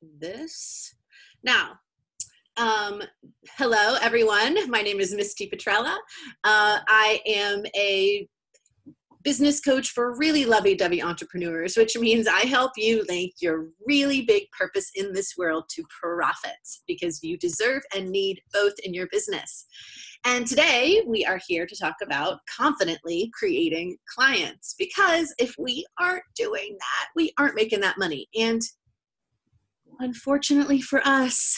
this. Now, hello everyone. My name is Misty Petrella. I am a business coach for really lovey-dovey entrepreneurs, which means I help you link your really big purpose in this world to profits, because you deserve and need both in your business. And today we are here to talk about confidently creating clients, because if we aren't doing that, we aren't making that money. And unfortunately for us,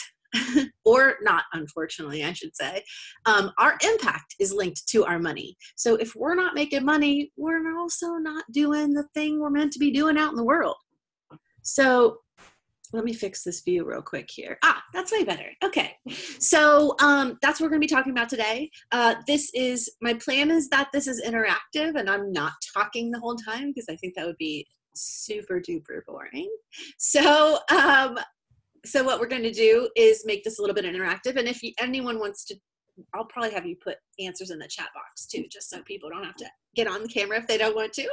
or not unfortunately, I should say, our impact is linked to our money. So if we're not making money, we're also not doing the thing we're meant to be doing out in the world. So let me fix this view real quick here. That's way better. Okay. So that's what we're going to be talking about today. My plan is that this is interactive and I'm not talking the whole time, because I think that would be super duper boring. So what we're going to do is make this a little bit interactive. And if anyone wants to, I'll probably have you put answers in the chat box too, just so people don't have to get on the camera if they don't want to.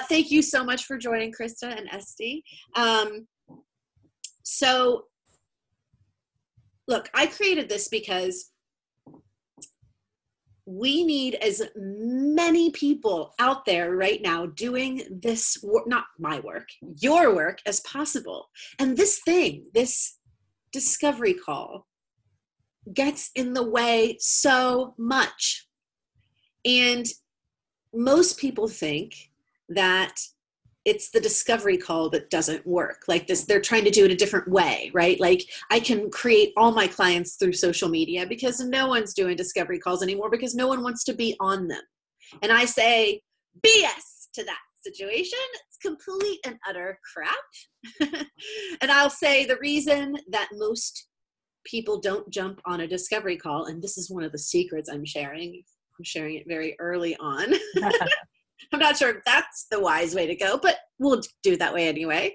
Thank you so much for joining, Krista and Esty. So look, I created this because we need as many people out there right now doing this work, not my work, your work, as possible. And this discovery call gets in the way so much. And most people think that it's the discovery call that doesn't work. Like this, they're trying to do it a different way, right? Like I can create all my clients through social media because no one's doing discovery calls anymore, because no one wants to be on them. And I say BS to that situation. It's complete and utter crap. And I'll say the reason that most people don't jump on a discovery call, and this is one of the secrets I'm sharing it very early on. I'm not sure if that's the wise way to go, but we'll do it that way anyway.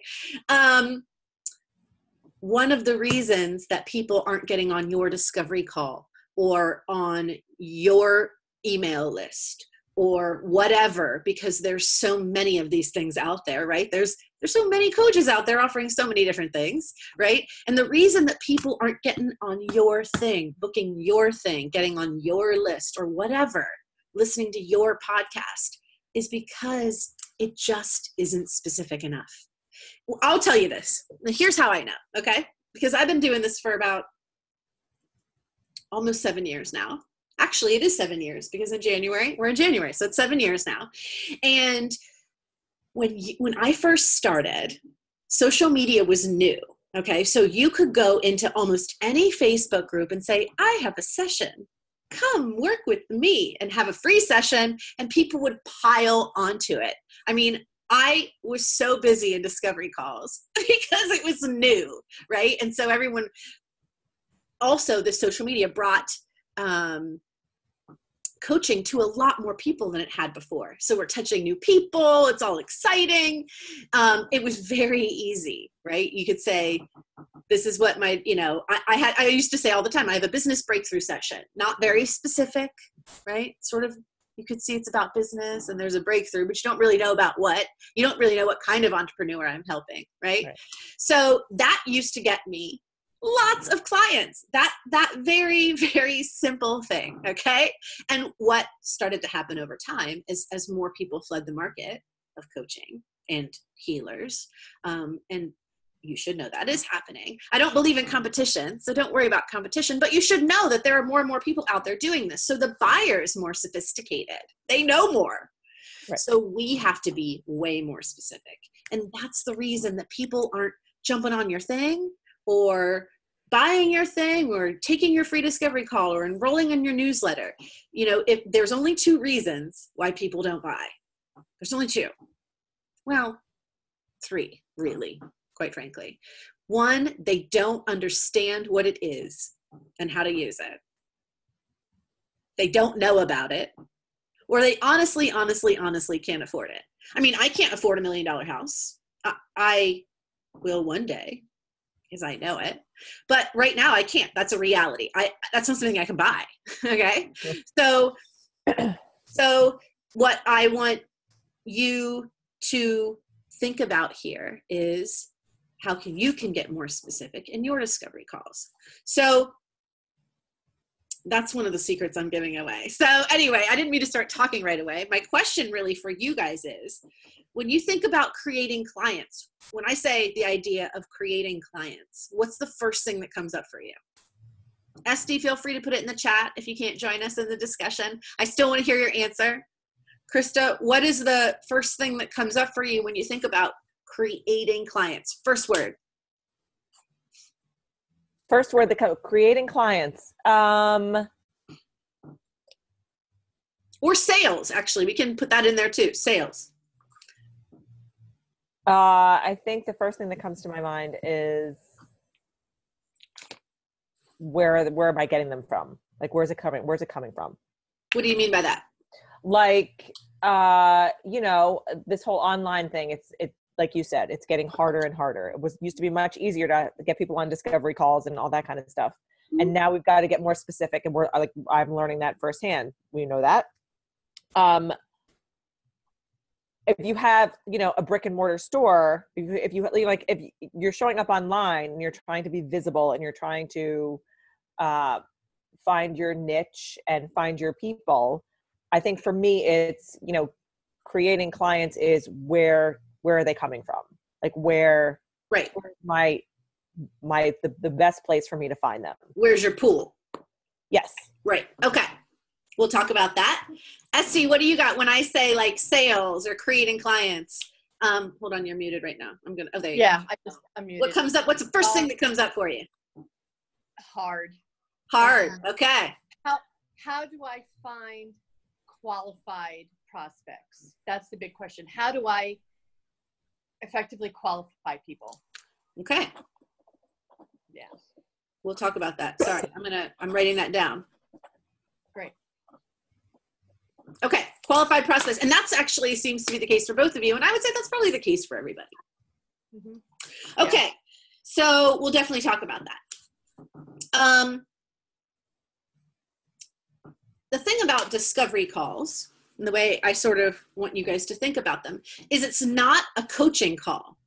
One of the reasons that people aren't getting on your discovery call or on your email list or whatever, because there's so many of these things out there, right? There's so many coaches out there offering so many different things, right? And the reason that people aren't getting on your thing, booking your thing, getting on your list or whatever, listening to your podcast, is because it just isn't specific enough. Well, I'll tell you this. Here's how I know, okay? Because I've been doing this for about almost 7 years now. Actually, it is 7 years, because we're in January, so it's 7 years now. And when I first started, social media was new, okay? So you could go into almost any Facebook group and say, I have a session. Come work with me, and have a free session, and people would pile onto it. I mean, I was so busy in discovery calls because it was new, right? And so everyone, also the social media brought coaching to a lot more people than it had before. So we're touching new people. It's all exciting. It was very easy, right? You could say, this is what I used to say all the time, I have a business breakthrough session, not very specific, right? Sort of, you could see it's about business and there's a breakthrough, but you don't really know about what. You don't really know what kind of entrepreneur I'm helping, right? So that used to get me lots of clients, that very, very simple thing, okay? And what started to happen over time is as more people flood the market of coaching and healers, and you should know that is happening. I don't believe in competition, so don't worry about competition, but you should know that there are more and more people out there doing this. So the buyer is more sophisticated. They know more. Right. So we have to be way more specific. And that's the reason that people aren't jumping on your thing or buying your thing or taking your free discovery call or enrolling in your newsletter. If there's only 2 reasons why people don't buy. There's only 2. Well, 3, really. Quite frankly. 1, they don't understand what it is and how to use it. They don't know about it, or they honestly can't afford it. I mean, I can't afford $1 million house. I will one day, because I know it, but right now I can't. That's a reality. That's not something I can buy. Okay. So what I want you to think about here is, how you can get more specific in your discovery calls. So that's one of the secrets I'm giving away. So anyway, I didn't mean to start talking right away. My question really for you guys is, when you think about creating clients, when I say the idea of creating clients, what's the first thing that comes up for you? SD, feel free to put it in the chat if you can't join us in the discussion. I still want to hear your answer. Krista, what is the first thing that comes up for you when you think about creating clients? First word. First word, creating clients. Or sales, actually. We can put that in there too, sales. I think the first thing that comes to my mind is where am I getting them from? Like, where's it coming from? What do you mean by that? Like, this whole online thing, it's like you said, it's getting harder and harder. It used to be much easier to get people on discovery calls and all that kind of stuff. Mm-hmm. And now we've got to get more specific, and I'm learning that firsthand. We know that. If you have, a brick and mortar store, if you're showing up online and you're trying to be visible and you're trying to find your niche and find your people, I think for me, it's, creating clients is where are they coming from? Like where's the best place for me to find them? Where's your pool? Yes. Right. Okay. We'll talk about that. Esty, what do you got when I say like sales or creating clients? Hold on, you're muted right now. There you go. I'm muted. What comes up? What's the first thing that comes up for you? Hard. Okay. How do I find qualified prospects? That's the big question. How do I effectively qualify people? Okay. Yeah. We'll talk about that. Sorry, I'm writing that down. Great. Okay, qualified prospects. And that's actually seems to be the case for both of you. And I would say that's probably the case for everybody. Mm-hmm. Okay, so we'll definitely talk about that. The thing about discovery calls, and the way I sort of want you guys to think about them, is it's not a coaching call.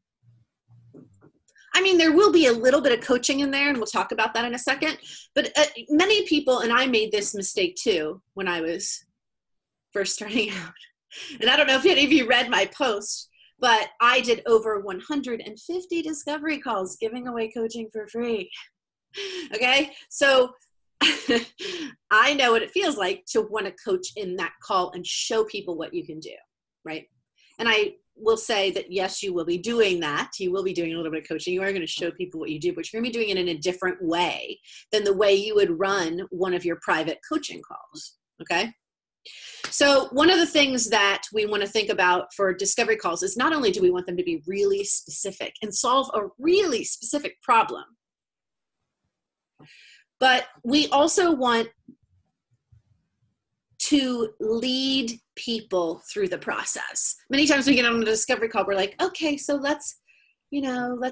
I mean, there will be a little bit of coaching in there, and we'll talk about that in a second. But many people, and I made this mistake too when I was first starting out. And I don't know if any of you read my post, but I did over 150 discovery calls giving away coaching for free. Okay, so I know what it feels like to want to coach in that call and show people what you can do, right? And I will say that, yes, you will be doing that. You will be doing a little bit of coaching. You are going to show people what you do, but you're going to be doing it in a different way than the way you would run one of your private coaching calls, okay? So one of the things that we want to think about for discovery calls is not only do we want them to be really specific and solve a really specific problem, but we also want to lead people through the process. Many times we get on a discovery call, we're like, okay, so let's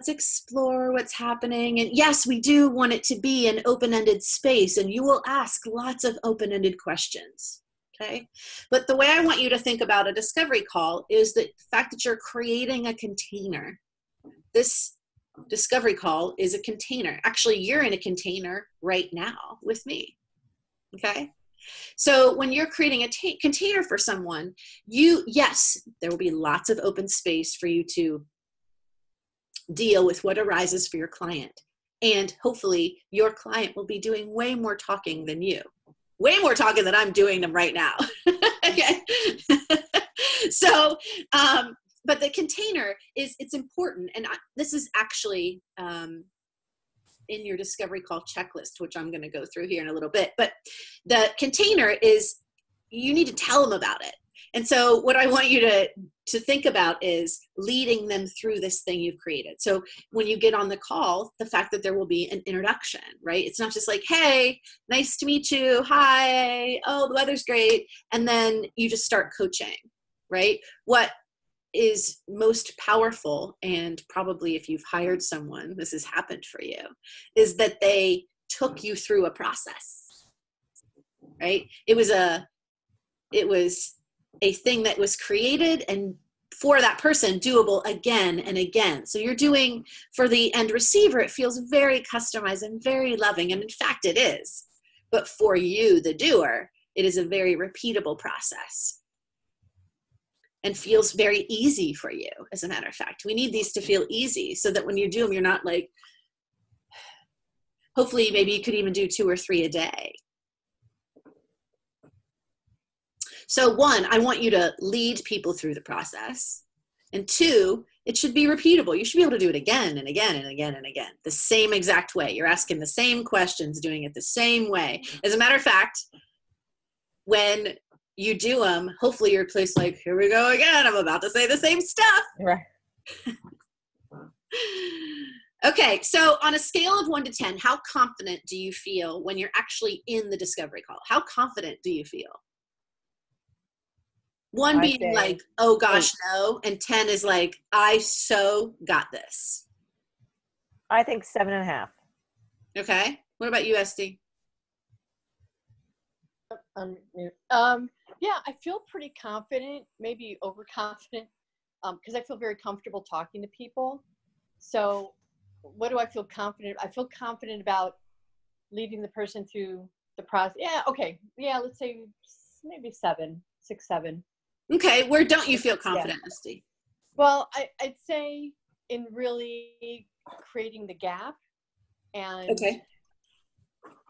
explore what's happening. And yes, we do want it to be an open-ended space, and you will ask lots of open-ended questions, okay? But the way I want you to think about a discovery call is the fact that you're creating a container. This discovery call is a container. Actually, you're in a container right now with me, okay? So when you're creating a container for someone, yes, there will be lots of open space for you to deal with what arises for your client. And hopefully your client will be doing way more talking than you. Way more talking than I'm doing them right now. Okay. So, but the container it's important. And this is actually in your discovery call checklist, which I'm going to go through here in a little bit. But the container is, you need to tell them about it. And so what I want you to think about is leading them through this thing you've created. So when you get on the call, the fact that there will be an introduction, right? It's not just like, hey, nice to meet you. Hi. Oh, the weather's great. And then you just start coaching, right? What is most powerful, and probably if you've hired someone, this has happened for you, is that they took you through a process, right? It was a thing that was created and for that person doable again and again. So you're doing for the end receiver, it feels very customized and very loving. And in fact, it is. But for you, the doer, it is a very repeatable process and feels very easy for you. As a matter of fact, we need these to feel easy so that when you do them, you're not like, hopefully maybe you could even do 2 or 3 a day. So 1, I want you to lead people through the process. And 2, it should be repeatable. You should be able to do it again and again and again and again, the same exact way. You're asking the same questions, doing it the same way. As a matter of fact, when you do them, hopefully you're placed like, here we go again. I'm about to say the same stuff. Right. Okay, so on a scale of 1 to 10, how confident do you feel when you're actually in the discovery call? How confident do you feel? 1 being like, oh gosh, 8. No, and 10 is like, I so got this. I think 7.5. Okay, what about you, Esty? Yeah, I feel pretty confident, maybe overconfident, because I feel very comfortable talking to people. So what do I feel confident? I feel confident about leading the person through the process. Yeah, okay. Yeah, let's say maybe 7, 6, 7. Okay, where don't you feel confident, Esty? Well, I'd say in really creating the gap and okay.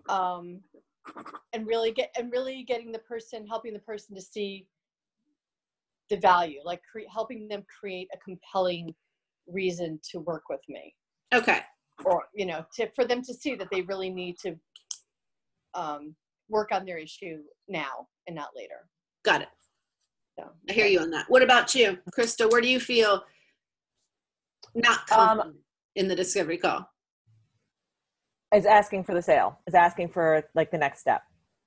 And really getting the person, helping the person to see the value, like helping them create a compelling reason to work with me. Okay. Or, for them to see that they really need to work on their issue now and not later. Got it. So, I hear you on that. What about you, Krista? Where do you feel not confident in the discovery call? Is asking for the sale. Is asking for like the next step.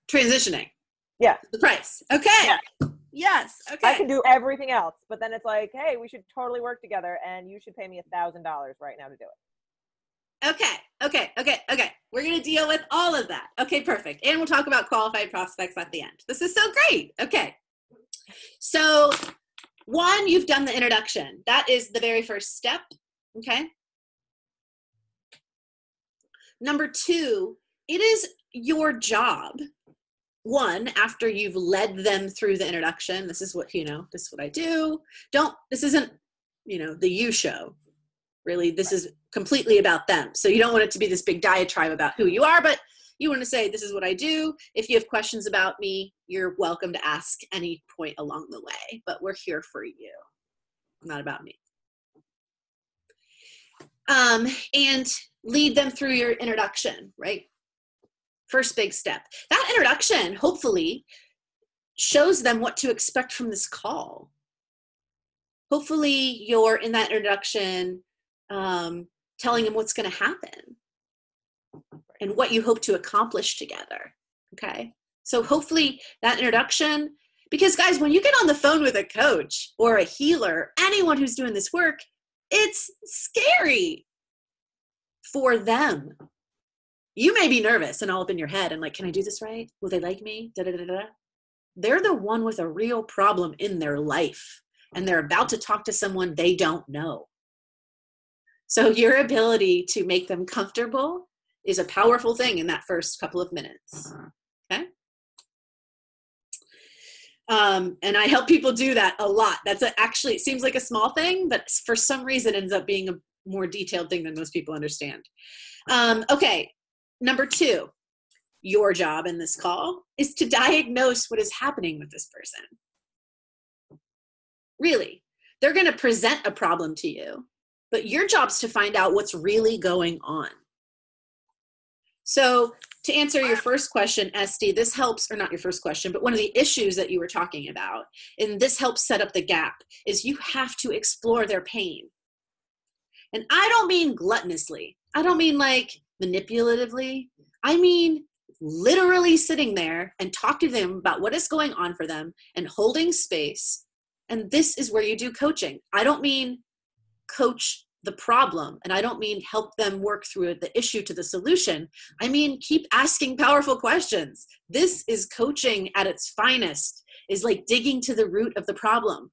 Transitioning. Yeah. The price. Okay. Yeah. Yes. Okay. I can do everything else, but then it's like, hey, we should totally work together, and you should pay me $1,000 right now to do it. Okay. We're going to deal with all of that. Okay, perfect. And we'll talk about qualified prospects at the end. This is so great. Okay. So 1, you've done the introduction. That is the very first step. Okay. Number 2, it is your job. 1, after you've led them through the introduction, this is what, this is what I do. This isn't, the you show. Really, this is completely about them. So you don't want it to be this big diatribe about who you are, but you want to say, this is what I do. If you have questions about me, you're welcome to ask any point along the way, but we're here for you, not about me. And lead them through your introduction, right? First big step. That introduction, hopefully, shows them what to expect from this call. Hopefully, you're in that introduction telling them what's going to happen and what you hope to accomplish together, okay? So hopefully that introduction, because guys, when you get on the phone with a coach or a healer, anyone who's doing this work, it's scary for them. You may be nervous and all up in your head and like, can I do this right? Will they like me? Da-da-da-da-da. They're the one with a real problem in their life, and they're about to talk to someone they don't know. So your ability to make them comfortable is a powerful thing in that first couple of minutes. Okay. And I help people do that a lot. Actually, it seems like a small thing, but for some reason it ends up being a more detailed thing than most people understand. Okay. Number 2, your job in this call is to diagnose what is happening with this person. Really, they're going to present a problem to you, but your job's to find out what's really going on. So to answer your first question, Esty, this helps, or not your first question, but one of the issues that you were talking about, and this helps set up the gap, is you have to explore their pain. And I don't mean gluttonously. I don't mean like manipulatively. I mean literally sitting there and talk to them about what is going on for them and holding space. And this is where you do coaching. I don't mean coach the problem, and I don't mean help them work through the issue to the solution. I mean, keep asking powerful questions. This is coaching at its finest, is like digging to the root of the problem.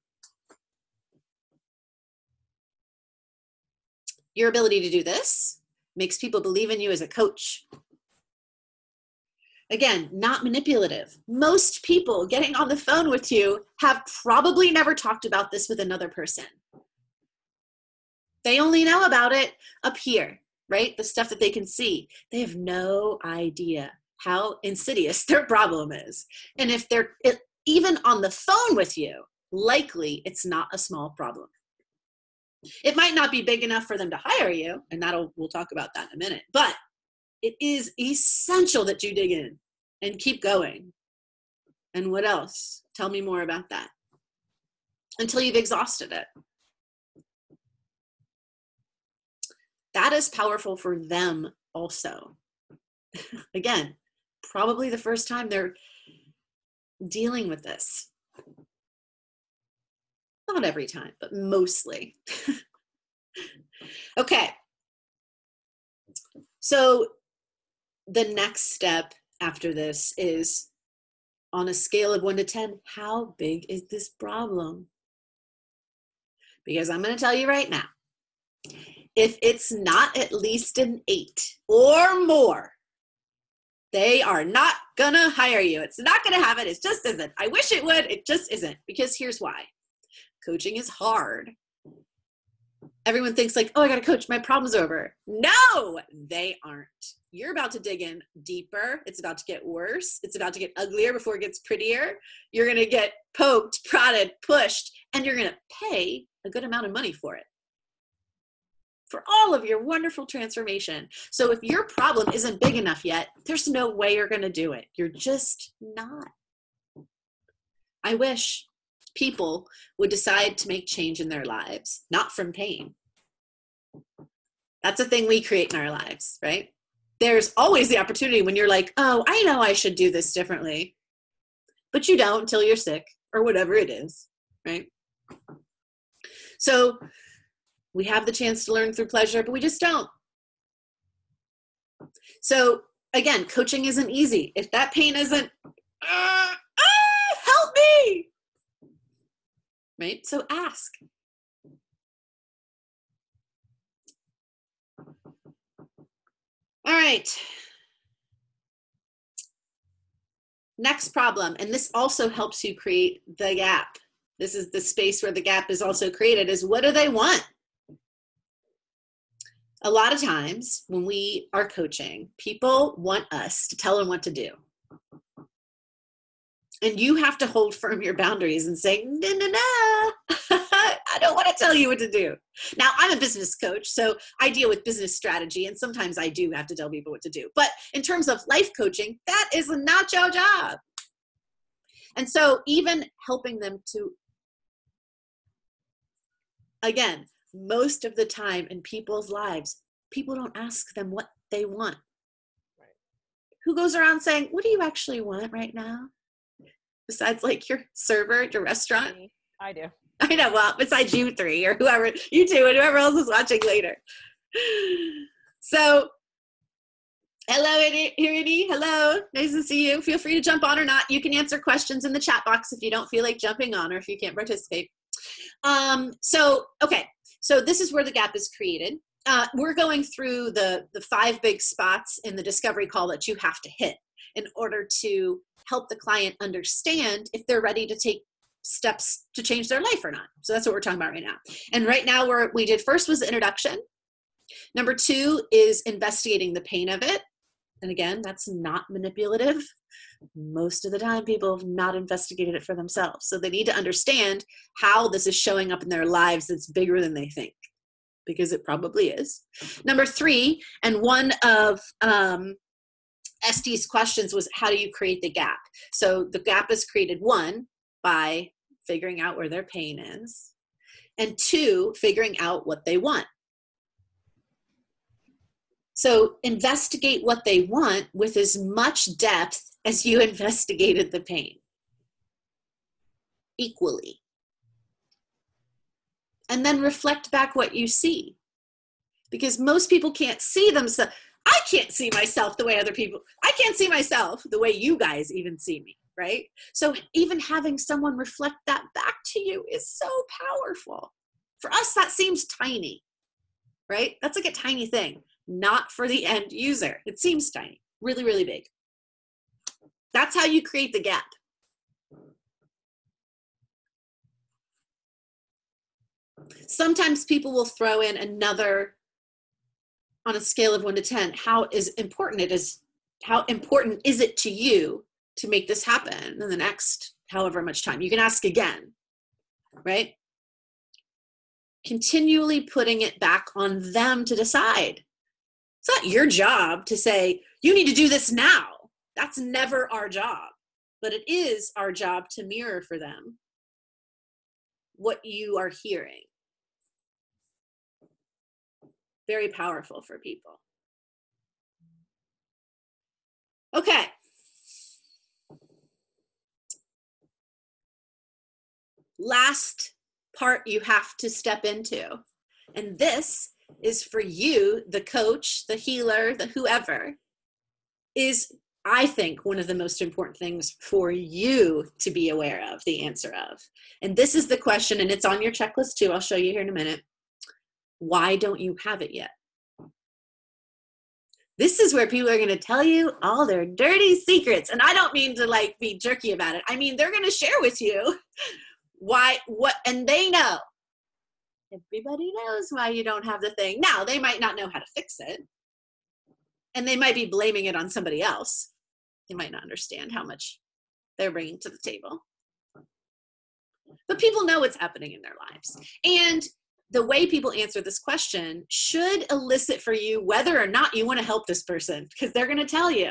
Your ability to do this makes people believe in you as a coach. Again, not manipulative. Most people getting on the phone with you have probably never talked about this with another person. They only know about it up here, right? The stuff that they can see. They have no idea how insidious their problem is. And if they're even on the phone with you, likely it's not a small problem. It might not be big enough for them to hire you, and we'll talk about that in a minute, but it is essential that you dig in and keep going. And what else? Tell me more about that. Until you've exhausted it. That is powerful for them also. Again, probably the first time they're dealing with this. Not every time, but mostly. Okay. So the next step after this is, on a scale of 1 to 10, how big is this problem? Because I'm going to tell you right now, if it's not at least an 8 or more, they are not going to hire you. It's not going to happen. It just isn't. I wish it would. It just isn't. Because here's why. Coaching is hard. Everyone thinks like, oh, I got to coach. My problem's over. No, they aren't. You're about to dig in deeper. It's about to get worse. It's about to get uglier before it gets prettier. You're going to get poked, prodded, pushed, and you're going to pay a good amount of money for it. For all of your wonderful transformation. So if your problem isn't big enough yet, there's no way you're going to do it. You're just not. I wish people would decide to make change in their lives, not from pain. That's a thing we create in our lives, right? There's always the opportunity when you're like, oh, I know I should do this differently, but you don't until you're sick or whatever it is, right? So we have the chance to learn through pleasure, but we just don't. So again, coaching isn't easy. If that pain isn't, help me, right? So ask. All right. Next problem, and this also helps you create the gap. This is the space where the gap is also created, is what do they want? A lot of times when we are coaching, people want us to tell them what to do. And you have to hold firm your boundaries and say, no, no, no, I don't want to tell you what to do. Now, I'm a business coach, so I deal with business strategy, and sometimes I do have to tell people what to do. But in terms of life coaching, that is not your job. And so even helping them to, again, most of the time in people's lives, people don't ask them what they want. Right. Who goes around saying, what do you actually want right now? Besides like your server at your restaurant? I do. I know, well, besides you three or whoever, you two and whoever else is watching later. So, hello, Irini. Hello. Nice to see you. Feel free to jump on or not. You can answer questions in the chat box if you don't feel like jumping on or if you can't participate. Okay. So this is where the gap is created. We're going through the 5 big spots in the discovery call that you have to hit in order to help the client understand if they're ready to take steps to change their life or not. So that's what we're talking about right now. And right now we did first was the introduction. Number 2 is investigating the pain of it. And again, that's not manipulative. Most of the time people have not investigated it for themselves. So they need to understand how this is showing up in their lives that's bigger than they think, because it probably is. Number 3, and one of Estee's questions was, how do you create the gap? So the gap is created, 1, by figuring out where their pain is, and 2, figuring out what they want. So investigate what they want with as much depth as you investigated the pain. Equally. And then reflect back what you see. Because most people can't see themselves. I can't see myself the way other people, I can't see myself the way you guys even see me, right? So even having someone reflect that back to you is so powerful. For us, that seems tiny. right? That's like a tiny thing, not for the end user. It seems tiny, really, really big. That's how you create the gap. Sometimes people will throw in another, on a scale of 1 to 10, how important is it to you to make this happen in the next however much time? You can ask again, right? Continually putting it back on them to decide. It's not your job to say, you need to do this now. That's never our job. But it is our job to mirror for them what you are hearing. Very powerful for people. Okay. Last part you have to step into. And this is for you, the coach, the healer, the whoever, is, I think, one of the most important things for you to be aware of, the answer of. And this is the question, and it's on your checklist too. I'll show you here in a minute. Why don't you have it yet? This is where people are going to tell you all their dirty secrets. And I don't mean to like be jerky about it. I mean, they're going to share with you why, what, and they know. Everybody knows why you don't have the thing. Now, they might not know how to fix it. And they might be blaming it on somebody else. They might not understand how much they're bringing to the table. But people know what's happening in their lives. And the way people answer this question should elicit for you whether or not you want to help this person, because they're going to tell you.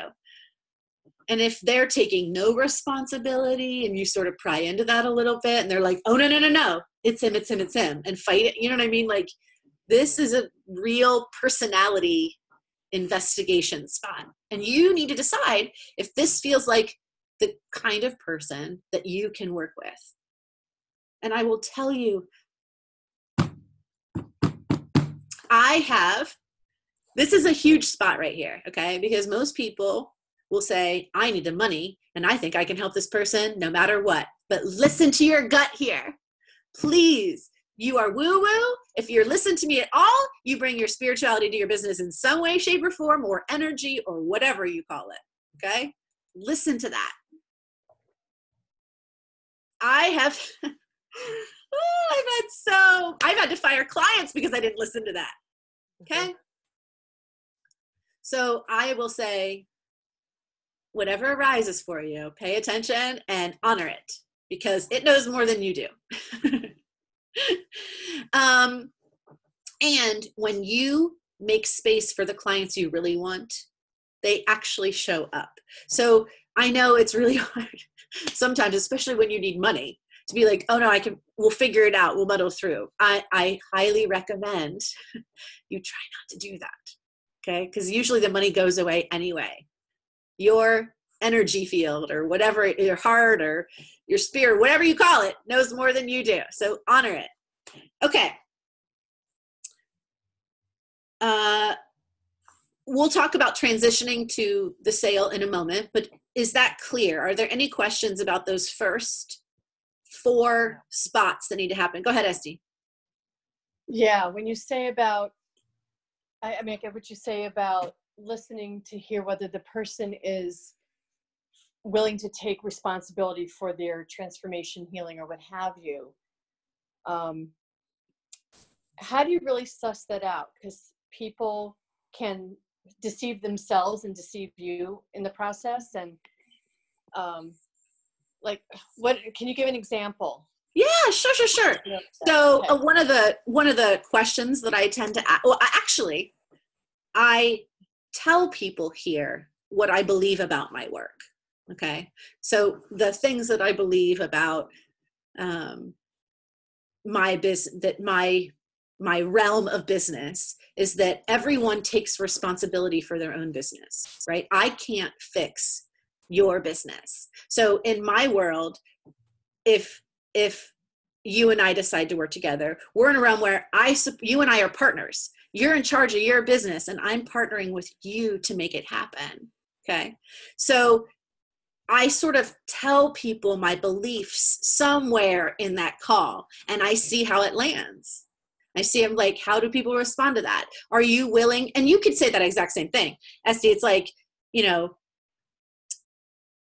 And if they're taking no responsibility and you sort of pry into that a little bit and they're like, oh, no, it's him, and fight it. You know what I mean? Like, this is a real personality investigation spot. And you need to decide if this feels like the kind of person that you can work with. And I will tell you, this is a huge spot right here, okay? Because most people will say, I need the money and I think I can help this person no matter what. But listen to your gut here. Please, you are woo-woo. If you're listening to me at all, you bring your spirituality to your business in some way, shape, or form, or energy, or whatever you call it, okay? Listen to that. I've had to fire clients because I didn't listen to that. Okay? So I will say, whatever arises for you, pay attention and honor it because it knows more than you do. And when you make space for the clients you really want, they actually show up. So I know it's really hard sometimes, especially when you need money, to be like, oh no, we'll figure it out. We'll muddle through. I highly recommend you try not to do that. Okay. Because usually the money goes away anyway. Your energy field or whatever, your heart or your spirit, whatever you call it, knows more than you do. So honor it. Okay. We'll talk about transitioning to the sale in a moment, but is that clear? Are there any questions about those first 4 spots that need to happen? Go ahead, Esty. Yeah, when you say about, I mean, I get what you say about listening to hear whether the person is willing to take responsibility for their transformation, healing, or what have you. How do you really suss that out? Because people can deceive themselves and deceive you in the process. And like, what can you give an example? Yeah, sure. So one of the questions that I tend to ask, well, I tell people here what I believe about my work. Okay. So the things that I believe about my business, that my realm of business is that everyone takes responsibility for their own business, right? I can't fix your business. So in my world, if you and I decide to work together, we're in a realm where you and I are partners. You're in charge of your business and I'm partnering with you to make it happen. Okay. So I sort of tell people my beliefs somewhere in that call and I see how it lands. I see them like, how do people respond to that? Are you willing? And you could say that exact same thing. Esty, it's like, you know,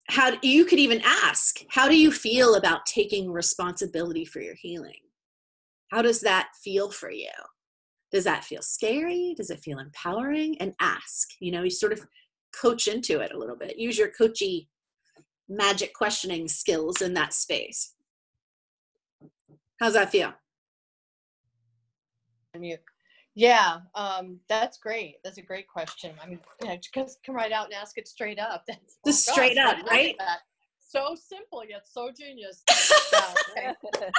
how you could even ask, how do you feel about taking responsibility for your healing? How does that feel for you? Does that feel scary? Does it feel empowering? And ask, you know, you sort of coach into it a little bit. Use your coachy magic questioning skills in that space. How's that feel? Yeah, that's great. That's a great question. I mean, yeah, just come right out and ask it straight up. That's Just straight up, right? So simple yet so genius. Yeah, okay.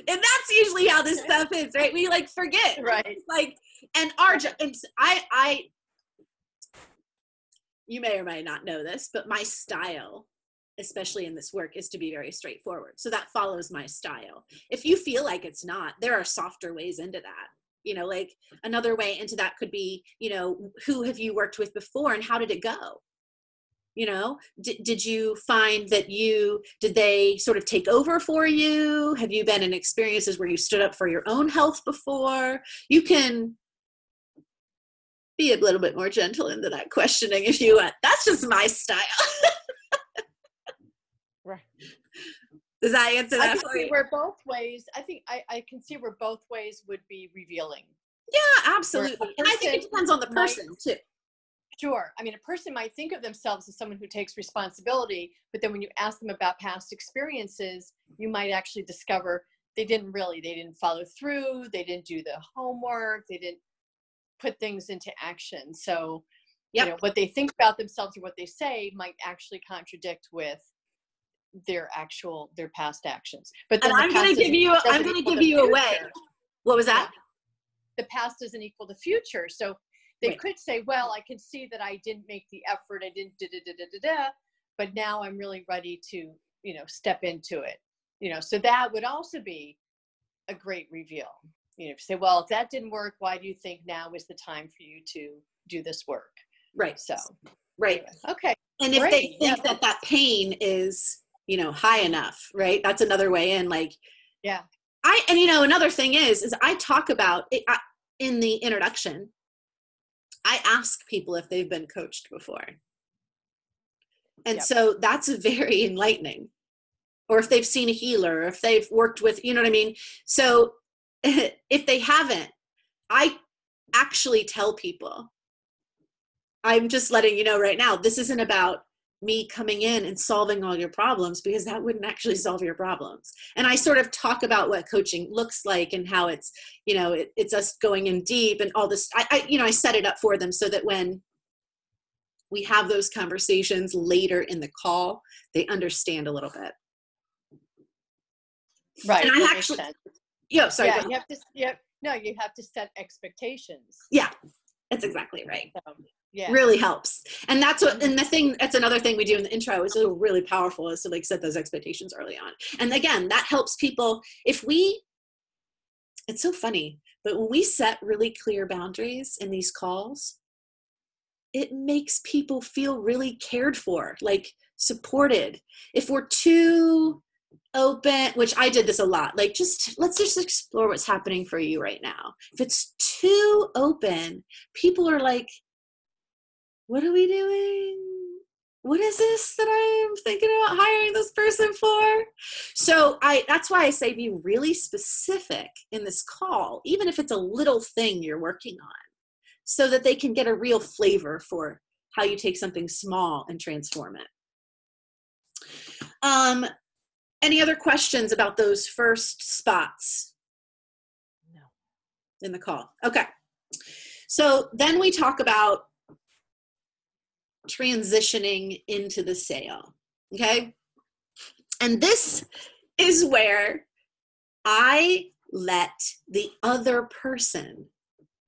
And that's usually how this stuff is, right? We like forget, right? It's like, and you may or may not know this, but my style, especially in this work, is to be very straightforward. So that follows my style. If you feel like it's not, there are softer ways into that. You know, like another way into that could be, you know, who have you worked with before and how did it go? You know, did you find that did they sort of take over for you? Have you been in experiences where you stood up for your own health before? You can be a little bit more gentle into that questioning if you want. That's just my style. Right. Does that answer that I for can see you? where both ways, I think I can see where both ways would be revealing. Yeah, absolutely. And I think it depends on the person too. Sure. I mean, a person might think of themselves as someone who takes responsibility, but then when you ask them about past experiences, you might actually discover they didn't follow through. They didn't do the homework. They didn't put things into action. So, Yep. you know, what they think about themselves or what they say might actually contradict with their past actions. But then And I'm going to give you a way. What was that? The past doesn't equal the future. So they Right. could say, well, I can see that I didn't make the effort. I didn't but now I'm really ready to, you know, step into it. You know, so that would also be a great reveal. You know, say, well, if that didn't work, why do you think now is the time for you to do this work? Right. So, right. Okay. And if they think that pain is, you know, high enough, right? That's another way in. Like, yeah. And you know, another thing is I talk about it in the introduction. I ask people if they've been coached before. And so that's very enlightening. Or if they've seen a healer, or if they've worked with, you know what I mean? So if they haven't, I actually tell people, I'm just letting you know right now, this isn't about me coming in and solving all your problems, because that wouldn't actually solve your problems. And I sort of talk about what coaching looks like and how it's, you know, it's us going in deep and all this. I set it up for them so that when we have those conversations later in the call, they understand a little bit. Right. And I actually, sorry. Yeah, you have to set expectations. Yeah, that's exactly right. So, yeah. Really helps. And that's another thing we do in the intro is really powerful, is to like set those expectations early on. And again, that helps people. It's so funny, but when we set really clear boundaries in these calls, it makes people feel really cared for, like supported. If we're too open, which I did this a lot, like let's just explore what's happening for you right now. If it's too open, people are like, what are we doing? What is this that I am thinking about hiring this person for? So that's why I say be really specific in this call, even if it's a little thing you're working on, so that they can get a real flavor for how you take something small and transform it. Any other questions about those first spots? No. In the call. Okay. So then we talk about transitioning into the sale. Okay. And this is where I let the other person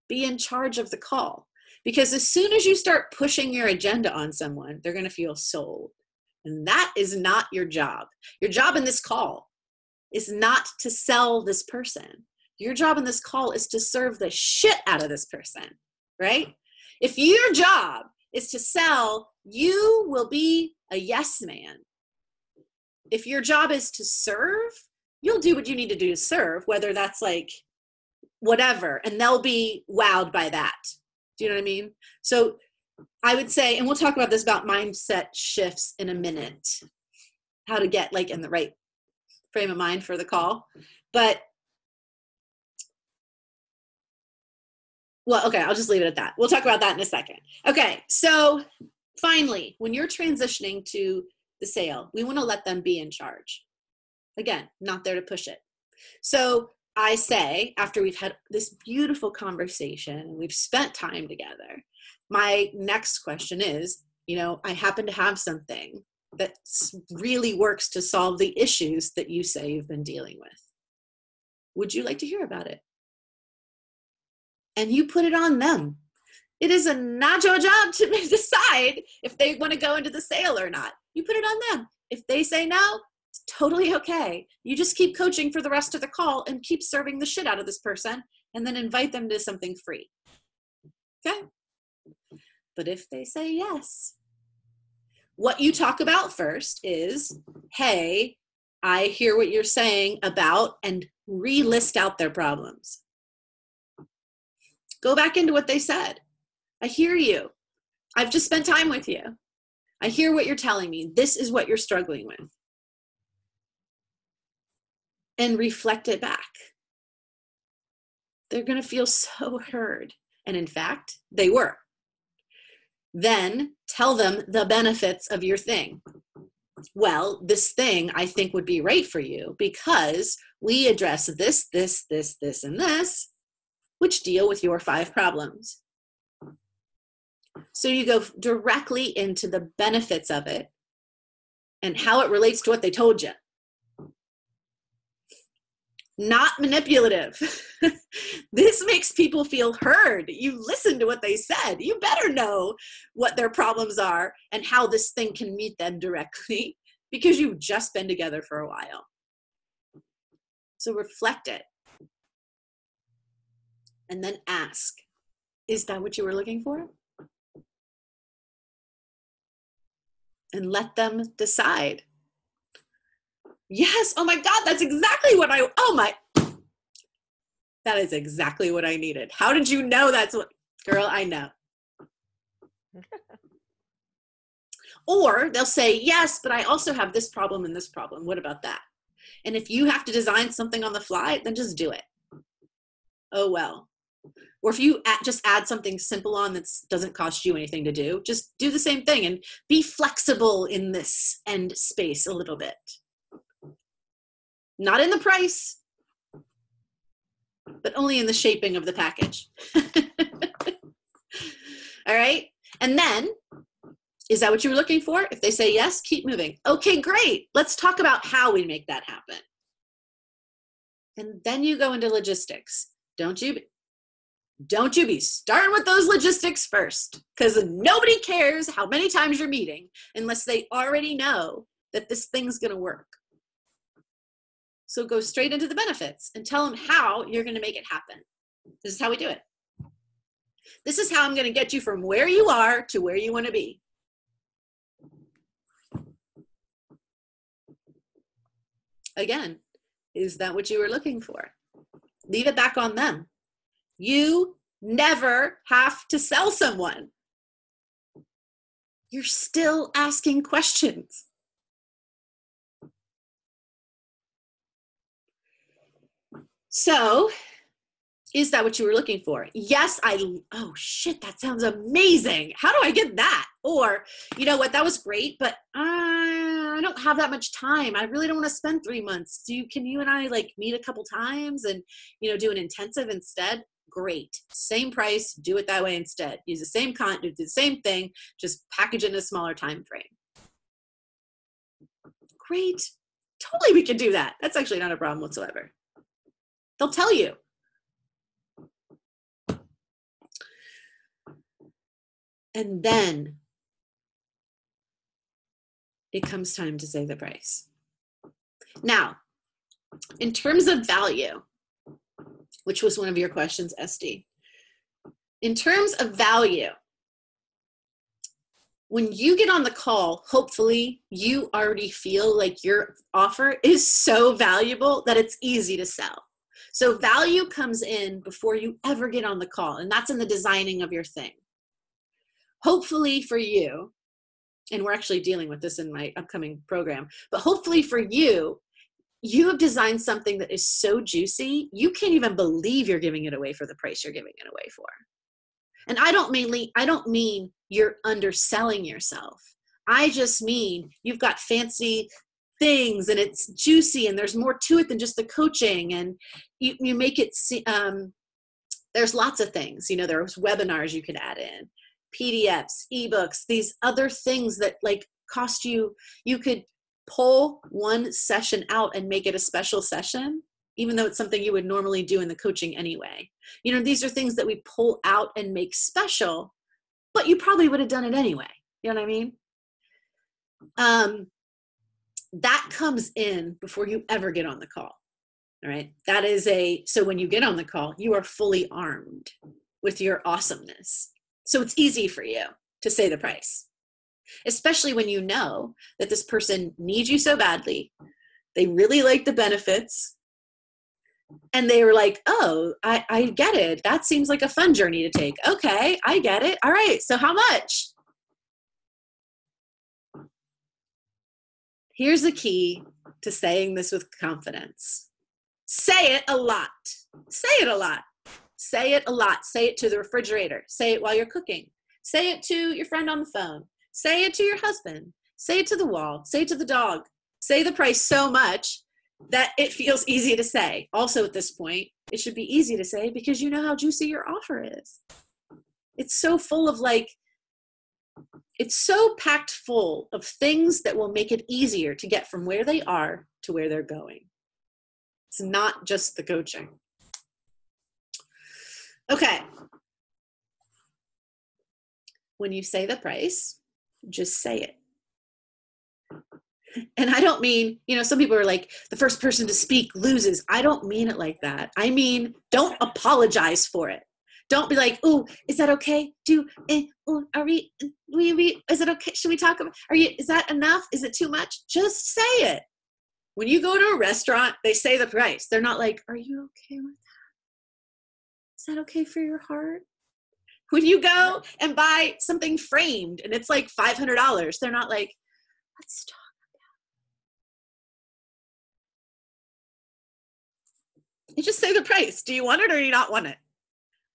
be in charge of the call. Because as soon as you start pushing your agenda on someone, they're going to feel sold. And that is not your job. Your job in this call is not to sell this person. Your job in this call is to serve the shit out of this person, right? If your job is to sell, you will be a yes man. If your job is to serve, you'll do what you need to do to serve, whether that's like whatever, and they'll be wowed by that. Do you know what I mean? So I would say, and we'll talk about this about mindset shifts in a minute, how to get like in the right frame of mind for the call. But, well, okay, I'll just leave it at that. We'll talk about that in a second. Okay, so finally, when you're transitioning to the sale, we want to let them be in charge. Again, not there to push it. So I say, after we've had this beautiful conversation, we've spent time together, my next question is, I happen to have something that really works to solve the issues that you say you've been dealing with. Would you like to hear about it? And you put it on them. It is not your job to decide if they want to go into the sale or not. You put it on them. If they say no, it's totally okay. You just keep coaching for the rest of the call and keep serving the shit out of this person and then invite them to something free. Okay? But if they say yes, what you talk about first is, hey, I hear what you're saying about, and re-list out their problems. Go back into what they said. I hear you. I've just spent time with you. I hear what you're telling me. This is what you're struggling with. And reflect it back. They're going to feel so heard. And in fact, they were. Then tell them the benefits of your thing. Well, this thing I think would be right for you because we address this, this, this, this, and this, which deal with your 5 problems. So you go directly into the benefits of it and how it relates to what they told you. Not manipulative. This makes people feel heard. You listened to what they said. You better know what their problems are and how this thing can meet them directly because you've just been together for a while. So reflect it. And then ask, is that what you were looking for? And let them decide. Yes, oh my God, that's exactly what that is exactly what I needed. How did you know that's what, girl, I know. Or they'll say, yes, but I also have this problem and this problem. What about that? And if you have to design something on the fly, then just do it. Oh, well. Or if you just add something simple on that doesn't cost you anything to do, just do the same thing and be flexible in this end space a little bit. Not in the price, but only in the shaping of the package. All right. And then, is that what you were looking for? If they say yes, keep moving. Okay, great. Let's talk about how we make that happen. And then you go into logistics. Don't you be starting with those logistics first, because nobody cares how many times you're meeting unless they already know that this thing's going to work. So go straight into the benefits and tell them how you're going to make it happen. This is how we do it. This is how I'm going to get you from where you are to where you want to be. Again, is that what you were looking for? Leave it back on them. You never have to sell someone. You're still asking questions. So, is that what you were looking for? Yes, oh shit, that sounds amazing. How do I get that? Or, you know what, that was great, but I don't have that much time. I really don't want to spend 3 months. Can you and I meet a couple times and, do an intensive instead? Great. Same price, do it that way instead. Use the same content, do the same thing, just package it in a smaller time frame. Great. Totally, we can do that. That's actually not a problem whatsoever. They'll tell you. And then it comes time to say the price. Now, in terms of value, which was one of your questions, Esty. In terms of value, when you get on the call, hopefully you already feel like your offer is so valuable that it's easy to sell. So value comes in before you ever get on the call, and that's in the designing of your thing. Hopefully for you, and we're actually dealing with this in my upcoming program, but hopefully for you, you have designed something that is so juicy, you can't even believe you're giving it away for the price you're giving it away for. And I don't mean you're underselling yourself. I just mean you've got fancy things and it's juicy and there's more to it than just the coaching, and you make it, there's lots of things, you know, there's webinars you could add in, PDFs, ebooks, these other things that like cost you could pull one session out and make it a special session, even though it's something you would normally do in the coaching anyway. You know, these are things that we pull out and make special, but you probably would have done it anyway. You know what I mean? That comes in before you ever get on the call. All right. That is so when you get on the call, you are fully armed with your awesomeness. So it's easy for you to say the price, especially when you know that this person needs you so badly. They really like the benefits. And they were like, oh, I get it. That seems like a fun journey to take. Okay, I get it. All right. So how much? Here's the key to saying this with confidence. Say it a lot. Say it a lot. Say it a lot. Say it to the refrigerator. Say it while you're cooking. Say it to your friend on the phone. Say it to your husband. Say it to the wall. Say it to the dog. Say the price so much that it feels easy to say. Also at this point, it should be easy to say because you know how juicy your offer is. It's so full of it's so packed full of things that will make it easier to get from where they are to where they're going. It's not just the coaching. Okay. When you say the price, just say it. And I don't mean, you know, some people are like, the first person to speak loses. I don't mean it like that. I mean, don't apologize for it. Don't be like, oh, is that okay? Are we, is it okay? Should we talk about, is that enough? Is it too much? Just say it. When you go to a restaurant, they say the price. They're not like, are you okay with that? Is that okay for your heart? When you go and buy something framed and it's like $500, they're not like, let's talk. You just say the price. Do you want it or do you not want it?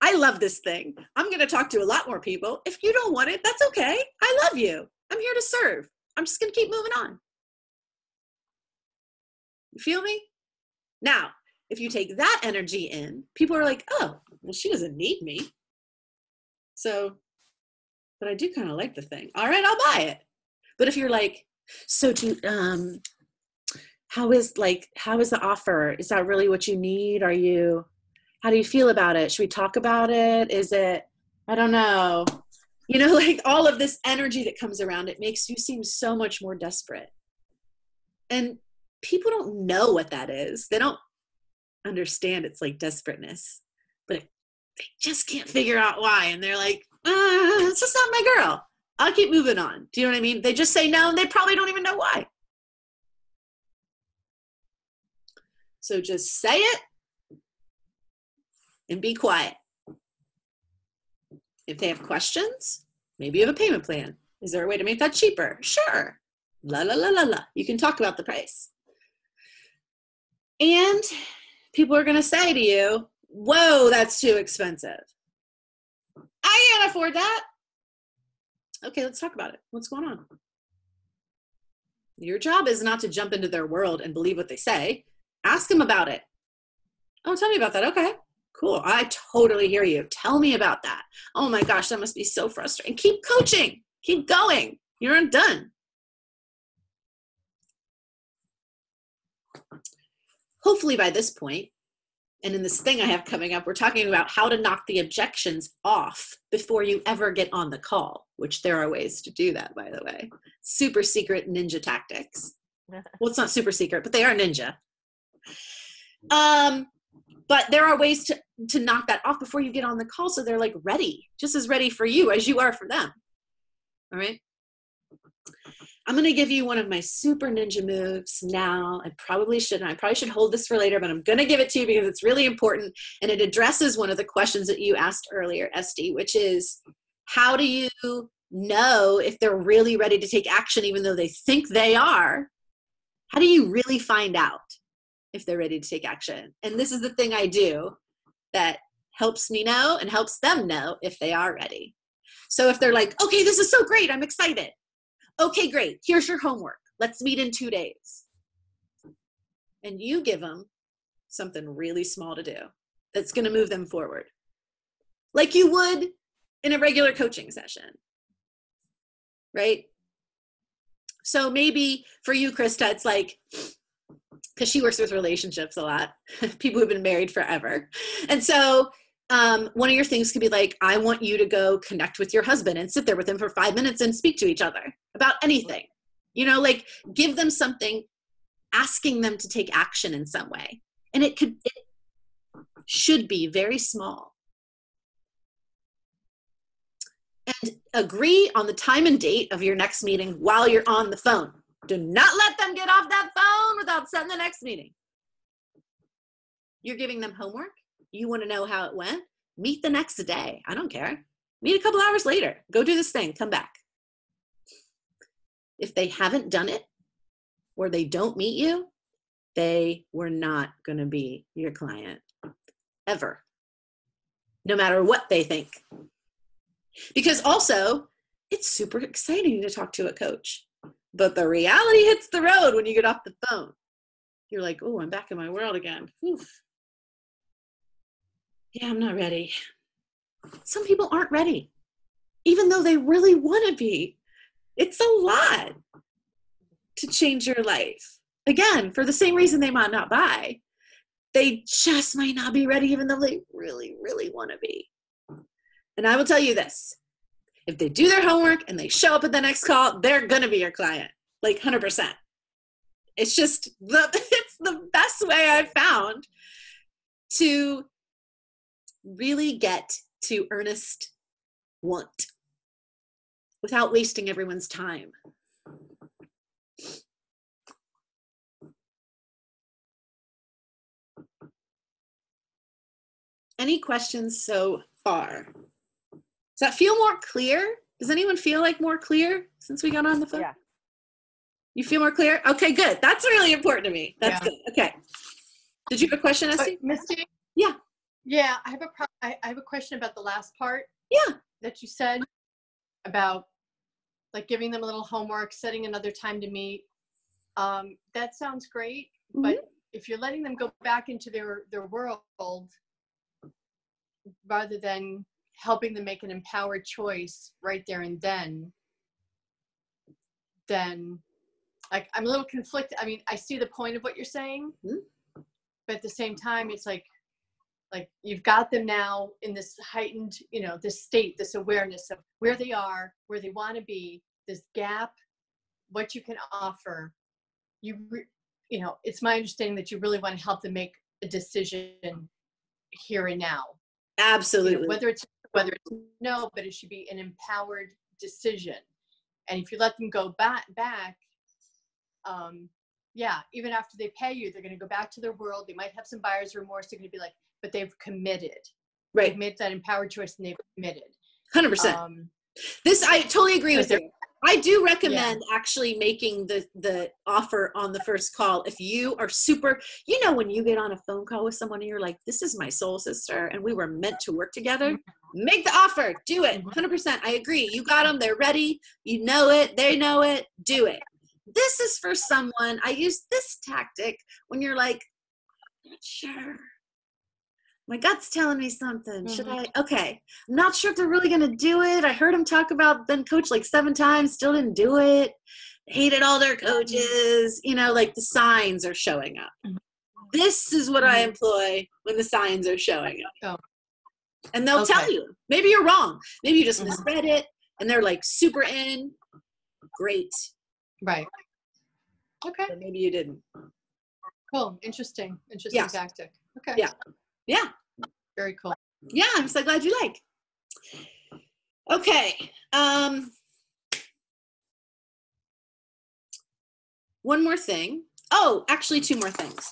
I love this thing. I'm going to talk to a lot more people. If you don't want it, that's okay. I love you. I'm here to serve. I'm just going to keep moving on. You feel me? Now, if you take that energy in, people are like, oh, well, she doesn't need me. So, but I do kind of like the thing. All right, I'll buy it. But if you're like, so how is the offer? Is that really what you need? How do you feel about it? Should we talk about it? Is it, I don't know. You know, like all of this energy that comes around, it makes you seem so much more desperate. And people don't know what that is. They don't understand it's like desperateness, but they just can't figure out why. And they're like, it's just not my girl. I'll keep moving on. Do you know what I mean? They just say no, and they probably don't even know why. So just say it and be quiet. If they have questions, maybe you have a payment plan. Is there a way to make that cheaper? Sure. La, la, la, la, la. You can talk about the price. And people are going to say to you, whoa, that's too expensive. I can't afford that. Okay, let's talk about it. What's going on? Your job is not to jump into their world and believe what they say. Ask them about it. Oh, tell me about that. Okay, cool. I totally hear you. Tell me about that. Oh my gosh, that must be so frustrating. Keep coaching. Keep going. You're not done. Hopefully by this point, and in this thing I have coming up, we're talking about how to knock the objections off before you ever get on the call, which there are ways to do that, by the way. Super secret ninja tactics. Well, it's not super secret, but they are ninja. But there are ways to knock that off before you get on the call, so they're like ready, just as ready for you as you are for them. All right. I'm going to give you one of my super ninja moves now. I probably shouldn't. I probably should hold this for later, but I'm going to give it to you because it's really important. And it addresses one of the questions that you asked earlier, Esty, which is, how do you know if they're really ready to take action even though they think they are? How do you really find out if they're ready to take action? And this is the thing I do that helps me know and helps them know if they are ready. So if they're like, okay, this is so great, I'm excited. Okay, great. Here's your homework. Let's meet in 2 days. And you give them something really small to do that's going to move them forward. Like you would in a regular coaching session, right? So maybe for you, Krista, it's like, because she works with relationships a lot, people who've been married forever. And so one of your things could be like, I want you to go connect with your husband and sit there with him for 5 minutes and speak to each other about anything. You know, like give them something, asking them to take action in some way. And it should be very small. And agree on the time and date of your next meeting while you're on the phone. Do not let them get off that phone without setting the next meeting. You're giving them homework. You want to know how it went? Meet the next day. I don't care. Meet a couple hours later. Go do this thing. Come back. If they haven't done it or they don't meet you, they were not going to be your client ever, no matter what they think. Because also, it's super exciting to talk to a coach. But the reality hits the road when you get off the phone. You're like, oh, I'm back in my world again. Oof. Yeah, I'm not ready. Some people aren't ready, even though they really want to be. It's a lot to change your life. Again, for the same reason they might not buy. They just might not be ready, even though they really, really want to be. And I will tell you this. If they do their homework and they show up at the next call, they're going to be your client, like 100%. It's just it's the best way I've found to really get to earnest want without wasting everyone's time. Any questions so far? Does that feel more clear? Does anyone feel like more clear since we got on the phone? Yeah. You feel more clear? Okay, good. That's really important to me. That's good. Okay. Did you have a question, Esty? Misty? Yeah. Yeah, I have a question about the last part. Yeah. That you said about like giving them a little homework, setting another time to meet. That sounds great, but if you're letting them go back into their world rather than helping them make an empowered choice right there and then like I'm a little conflicted. I mean, I see the point of what you're saying, but at the same time, it's like you've got them now in this heightened, this state, this awareness of where they are, where they want to be, this gap, what you can offer. It's my understanding that you really want to help them make a decision here and now. Absolutely. Whether it's no, but it should be an empowered decision. And if you let them go back, even after they pay you, they're going to go back to their world. They might have some buyer's remorse. They're going to be like, but they've committed. Right. They've made that empowered choice and they've committed. 100%. This, I totally agree with you. I do recommend actually making the offer on the first call. If you are super, when you get on a phone call with someone and you're like, this is my soul sister and we were meant to work together, make the offer, do it. 100%. I agree. You got them. They're ready. You know it. They know it. Do it. This is for someone. I use this tactic when you're like, I'm not sure. My gut's telling me something. Should I? Okay. I'm not sure if they're really going to do it. I heard them talk about then coach like 7 times, still didn't do it. Hated all their coaches. Like the signs are showing up. This is what I employ when the signs are showing up. And they'll tell you. Maybe you're wrong. Maybe you just misread it and they're like super in. Great. Right. Okay. Or maybe you didn't. Cool. Interesting tactic. Okay. Yeah. Yeah. Very cool. Yeah, I'm so glad you like. Okay. one more thing. Oh, actually two more things.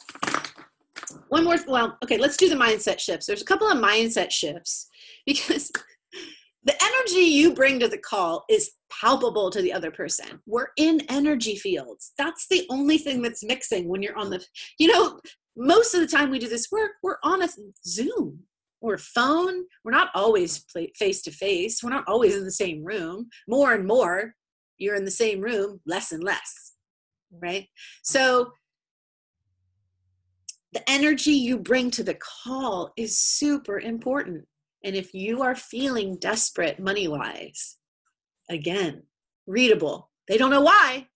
Okay, let's do the mindset shifts. There's a couple of mindset shifts because the energy you bring to the call is palpable to the other person. We're in energy fields. That's the only thing that's mixing when you're on the, most of the time we do this work, we're on a Zoom or a phone. We're not always face to face. We're not always in the same room. More and more, you're in the same room, less and less, right? So the energy you bring to the call is super important. And if you are feeling desperate money-wise, again, readable. They don't know why,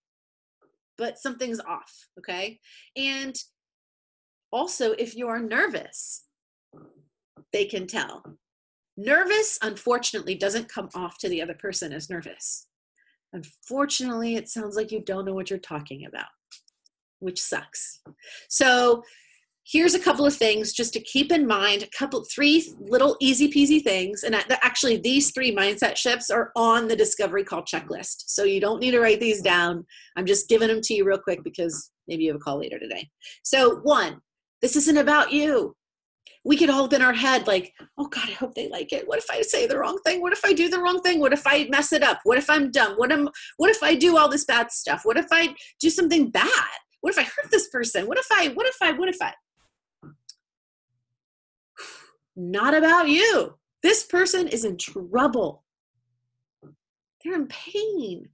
but something's off, okay? And also, if you are nervous, they can tell. Nervous, unfortunately, doesn't come off to the other person as nervous. Unfortunately, it sounds like you don't know what you're talking about, which sucks. So here's a couple of things just to keep in mind, three little easy peasy things. And actually these 3 mindset shifts are on the discovery call checklist. So you don't need to write these down. I'm just giving them to you real quick because maybe you have a call later today. So 1, this isn't about you. We could all be in our head like, oh God, I hope they like it. What if I say the wrong thing? What if I do the wrong thing? What if I mess it up? What if I'm dumb? What if I do all this bad stuff? What if I do something bad? What if I hurt this person? What if I? Not about you. This person is in trouble. They're in pain.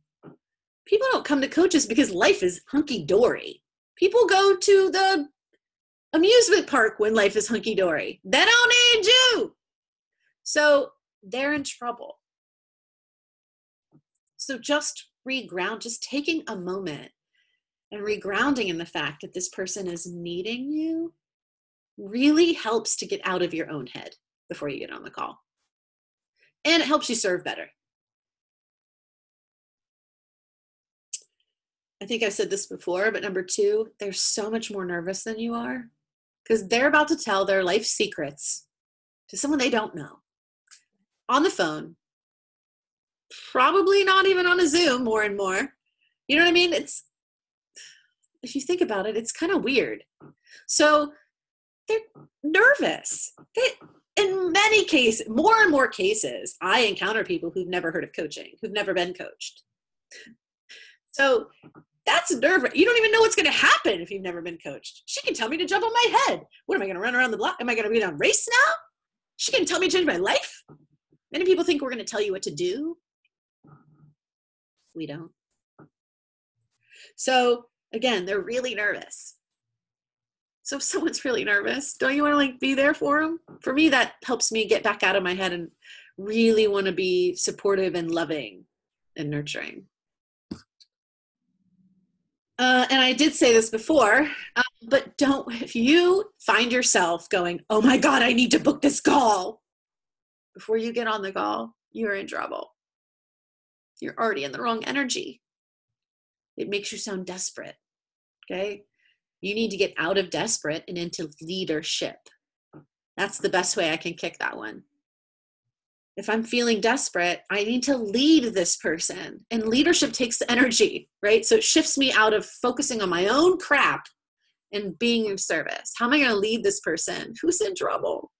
People don't come to coaches because life is hunky-dory. People go to the amusement park when life is hunky-dory. They don't need you. So they're in trouble. So just reground, just taking a moment and regrounding in the fact that this person is needing you really helps to get out of your own head before you get on the call. And it helps you serve better. I think I've said this before, but number 2, they're so much more nervous than you are because they're about to tell their life secrets to someone they don't know on the phone, probably not even on a Zoom more and more. You know what I mean? If you think about it, it's kind of weird. So they're nervous. In many cases, more and more cases, I encounter people who've never heard of coaching, who've never been coached. So that's nerve. You don't even know what's going to happen if you've never been coached. She can tell me to jump on my head. What, am I going to run around the block? Am I going to be on a race now? She can tell me to change my life. Many people think we're going to tell you what to do. We don't. So again, they're really nervous. So if someone's really nervous, don't you want to be there for them? For me, that helps me get back out of my head and really want to be supportive and loving and nurturing. And I did say this before, but if you find yourself going, oh my God, I need to book this call, before you get on the call, you're in trouble. You're already in the wrong energy. It makes you sound desperate, okay? You need to get out of desperate and into leadership. That's the best way I can kick that one. If I'm feeling desperate, I need to lead this person. And leadership takes the energy, right? So it shifts me out of focusing on my own crap and being of service. How am I going to lead this person who's in trouble?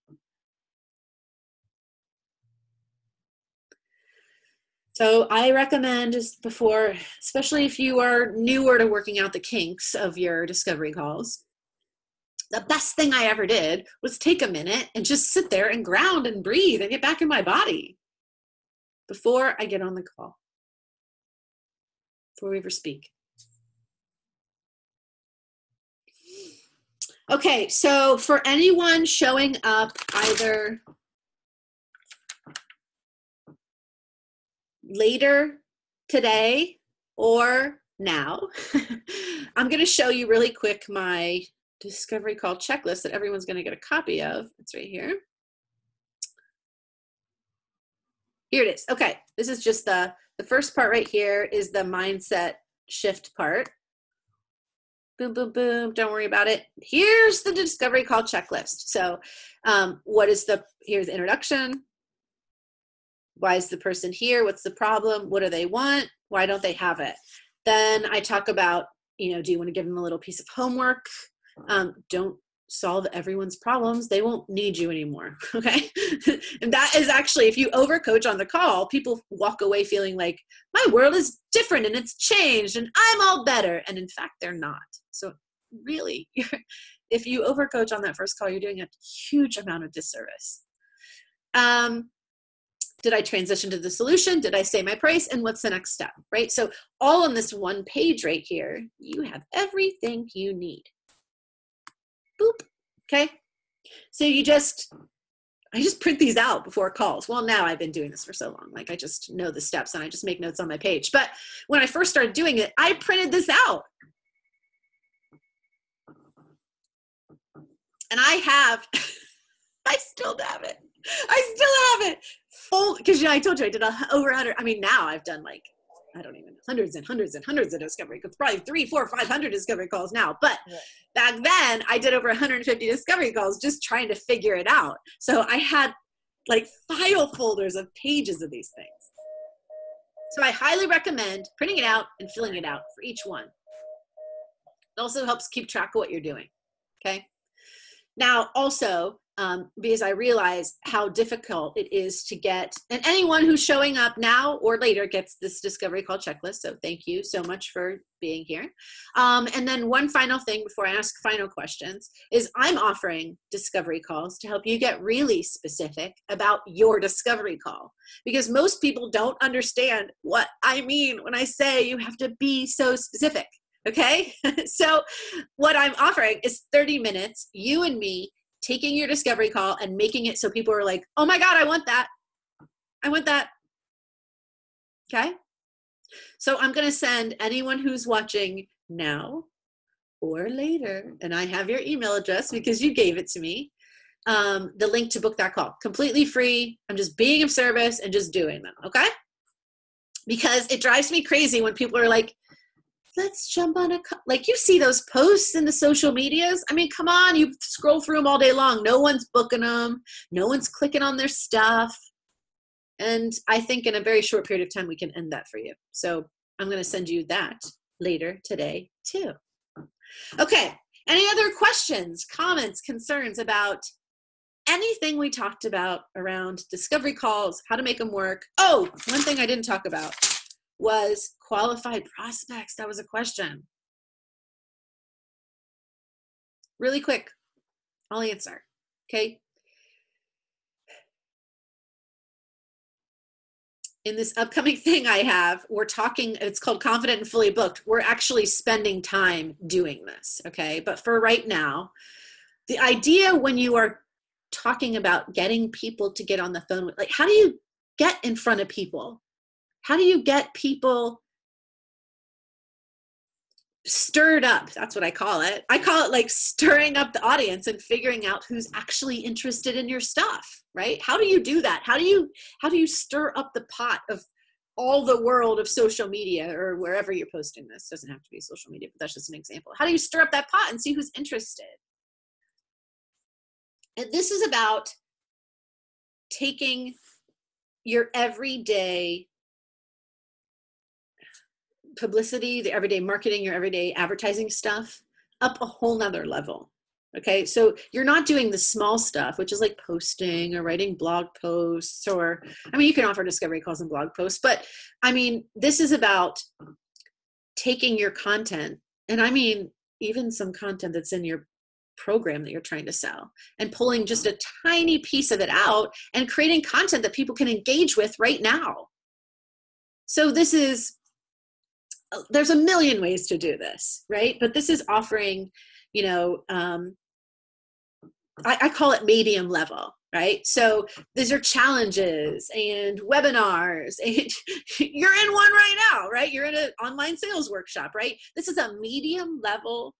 So I recommend just before, especially if you are newer to working out the kinks of your discovery calls, the best thing I ever did was take a minute and just sit there and ground and breathe and get back in my body before I get on the call, before we ever speak. Okay, so for anyone showing up either later today or now, I'm going to show you really quick my discovery call checklist that everyone's going to get a copy of. It's right here. Here it is. Okay, this is just the first part right here is the mindset shift part. Boom, boom, boom. Don't worry about it. Here's the discovery call checklist. So here's the introduction. Why is the person here? What's the problem? What do they want? Why don't they have it? Then I talk about do you want to give them a little piece of homework? Don't solve everyone's problems. They won't need you anymore. Okay. And that is actually, if you overcoach on the call, people walk away feeling like my world is different and it's changed and I'm all better. And in fact, they're not. So really, if you overcoach on that first call, you're doing a huge amount of disservice. Did I transition to the solution? Did I say my price? And what's the next step, right? So all on this one page right here, you have everything you need. Boop. Okay. So I just print these out before calls. Well, now I've been doing this for so long. Like I just know the steps and I just make notes on my page. But when I first started doing it, I printed this out. And I still have it. I still have it full, because I told you I did over 100. I mean, now I've done like, I don't even know, hundreds and hundreds and hundreds of discovery calls, probably 300, 400, 500 discovery calls now. But back then I did over 150 discovery calls just trying to figure it out. So I had like file folders of pages of these things. So I highly recommend printing it out and filling it out for each one. It also helps keep track of what you're doing. Okay. Now also, because I realize how difficult it is to get, and anyone who's showing up now or later gets this discovery call checklist. So thank you so much for being here. And then one final thing before I ask final questions is I'm offering discovery calls to help you get really specific about your discovery call, because most people don't understand what I mean when I say you have to be so specific. Okay. So what I'm offering is 30 minutes, you and me, taking your discovery call and making it so people are like, oh my God, I want that. I want that. Okay. So I'm going to send anyone who's watching now or later, and I have your email address because you gave it to me, the link to book that call. Completely free. I'm just being of service and just doing them. Okay. Because it drives me crazy when people are like, let's jump on like you see those posts in the social medias. I mean, come on, you scroll through them all day long. No one's booking them. No one's clicking on their stuff. And I think in a very short period of time, we can end that for you. So I'm going to send you that later today too. Okay. Any other questions, comments, concerns about anything we talked about around discovery calls, how to make them work? Oh, one thing I didn't talk about was qualified prospects. That was a question. Really quick, I'll answer. Okay. In this upcoming thing I have, we're talking, it's called Confident and Fully Booked. We're actually spending time doing this. Okay. But for right now, the idea when you are talking about getting people to get on the phone, like how do you get in front of people? How do you get people stirred up? That's what I call it. I call it like stirring up the audience and figuring out who's actually interested in your stuff, right? How do you do that? How do you stir up the pot of all the world of social media or wherever you're posting this? It doesn't have to be social media, but that's just an example. How do you stir up that pot and see who's interested? And this is about taking your everyday publicity, the everyday marketing, your everyday advertising stuff up a whole nother level. Okay. So you're not doing the small stuff, which is like posting or writing blog posts, or, I mean, you can offer discovery calls and blog posts, but I mean, this is about taking your content, and I mean, even some content that's in your program that you're trying to sell, and pulling just a tiny piece of it out and creating content that people can engage with right now. So there's a million ways to do this, right? But this is offering, I call it medium level, right? So these are challenges and webinars, and you're in one right now, right? You're in an online sales workshop, right? This is a medium level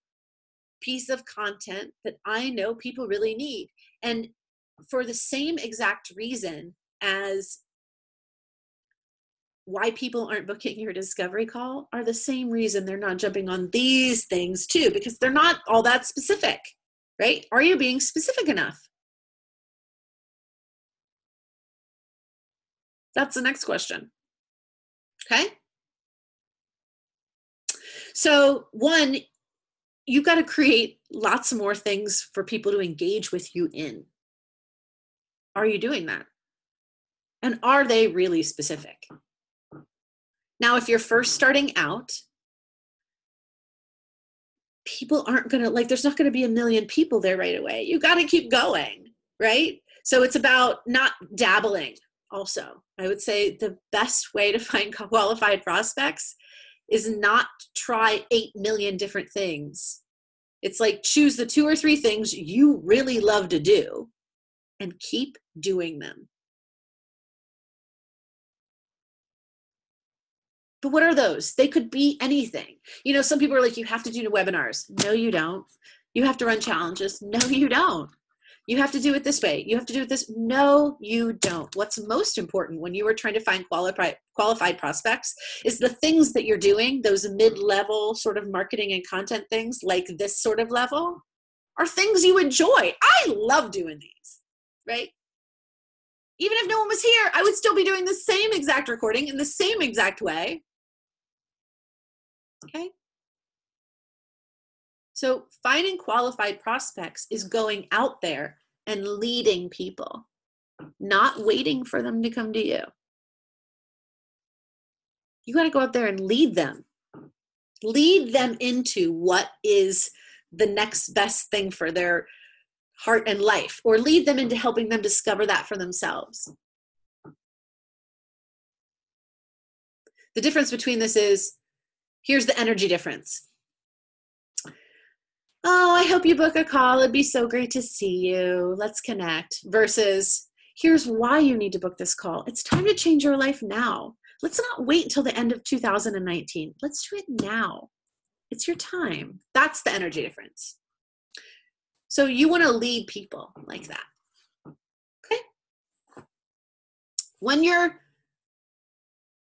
piece of content that I know people really need. And for the same exact reason as why people aren't booking your discovery call are the same reason they're not jumping on these things too, because they're not all that specific, right? Are you being specific enough? That's the next question. Okay. So one, you've got to create lots more things for people to engage with you in. Are you doing that? And are they really specific? Now, if you're first starting out, people aren't going to, like, there's not going to be a million people there right away. You got to keep going, right? So it's about not dabbling also. I would say the best way to find qualified prospects is not try 8 million different things. It's like choose the 2 or 3 things you really love to do and keep doing them. But what are those? They could be anything. You know, some people are like, you have to do webinars. No, you don't. You have to run challenges. No, you don't. You have to do it this way. You have to do it this. No, you don't. What's most important when you are trying to find qualified prospects is the things that you're doing, those mid-level sort of marketing and content things like this sort of level are things you enjoy. I love doing these, right? Even if no one was here, I would still be doing the same exact recording in the same exact way. Okay. So finding qualified prospects is going out there and leading people, not waiting for them to come to you. You got to go out there and lead them. Lead them into what is the next best thing for their heart and life, or lead them into helping them discover that for themselves. The difference between this is, here's the energy difference. Oh, I hope you book a call. It'd be so great to see you. Let's connect. Versus, here's why you need to book this call. It's time to change your life now. Let's not wait until the end of 2019. Let's do it now. It's your time. That's the energy difference. So you want to lead people like that. Okay? When you're,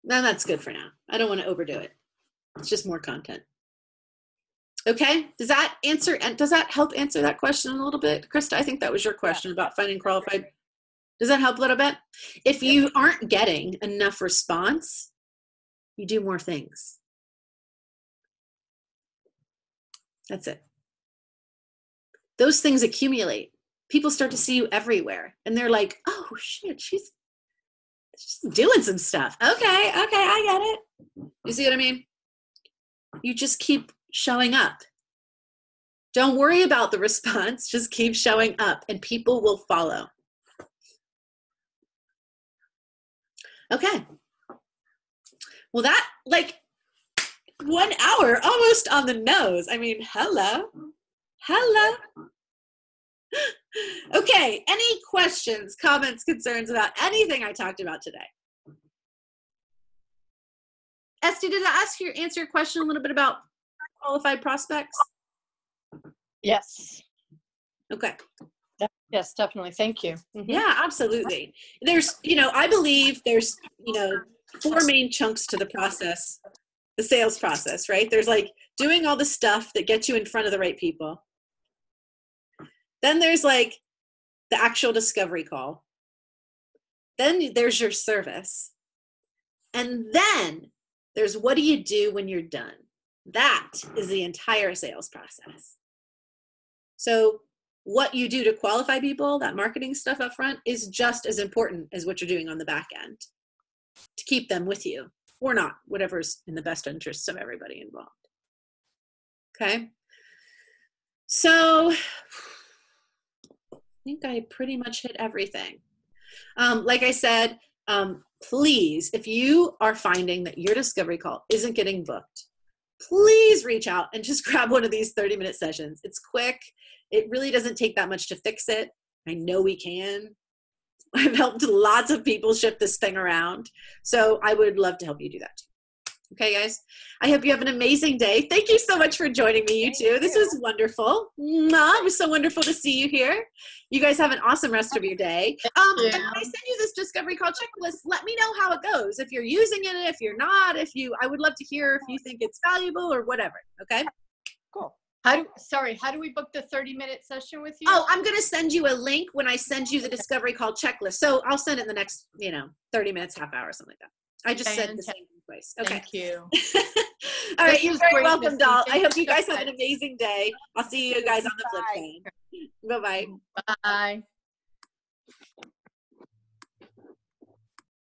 no, that's good for now. I don't want to overdo it. It's just more content. Okay? Does that answer, and does that help answer that question a little bit? Krista, I think that was your question about finding qualified. Does that help a little bit? If you aren't getting enough response, you do more things. That's it. Those things accumulate. People start to see you everywhere. And they're like, oh, shit, she's doing some stuff. Okay, I get it. You see what I mean? You just keep showing up. Don't worry about the response. Just keep showing up and people will follow. Okay. Well, that, like, 1 hour, almost on the nose. I mean, hello. Okay, any questions, comments, concerns about anything I talked about today? Esty, did I answer your question a little bit about qualified prospects? Yes. Okay. Yes, definitely. Thank you. Mm-hmm. Yeah, absolutely. There's, I believe there's, 4 main chunks to the process, the sales process, right? There's like doing all the stuff that gets you in front of the right people. Then there's like the actual discovery call. Then there's your service. And then there's what do you do when you're done? That is the entire sales process. So what you do to qualify people, that marketing stuff up front, is just as important as what you're doing on the back end to keep them with you, or not, whatever's in the best interests of everybody involved. Okay? So I think I pretty much hit everything. Like I said, please, if you are finding that your discovery call isn't getting booked, please reach out and just grab one of these 30-minute sessions. It's quick. It really doesn't take that much to fix it. I know we can. I've helped lots of people shift this thing around. So I would love to help you do that too. Okay, guys? I hope you have an amazing day. Thank you so much for joining me, you two. This was wonderful. It was so wonderful to see you here. You guys have an awesome rest of your day. And when I send you this discovery call checklist, let me know how it goes. If you're using it, if you're not, I would love to hear if you think it's valuable or whatever. Okay? Cool. How do we book the 30-minute session with you? Oh, I'm going to send you a link when I send you the discovery call checklist. So I'll send it in the next, 30 minutes, half hour, something like that. I just said the same advice. Okay. Thank you. All right, This you're was very great, welcome, Missy. doll. I Thank hope you you guys so have an much. amazing day. I'll see you guys on the flip Bye. side. Bye-bye. Bye.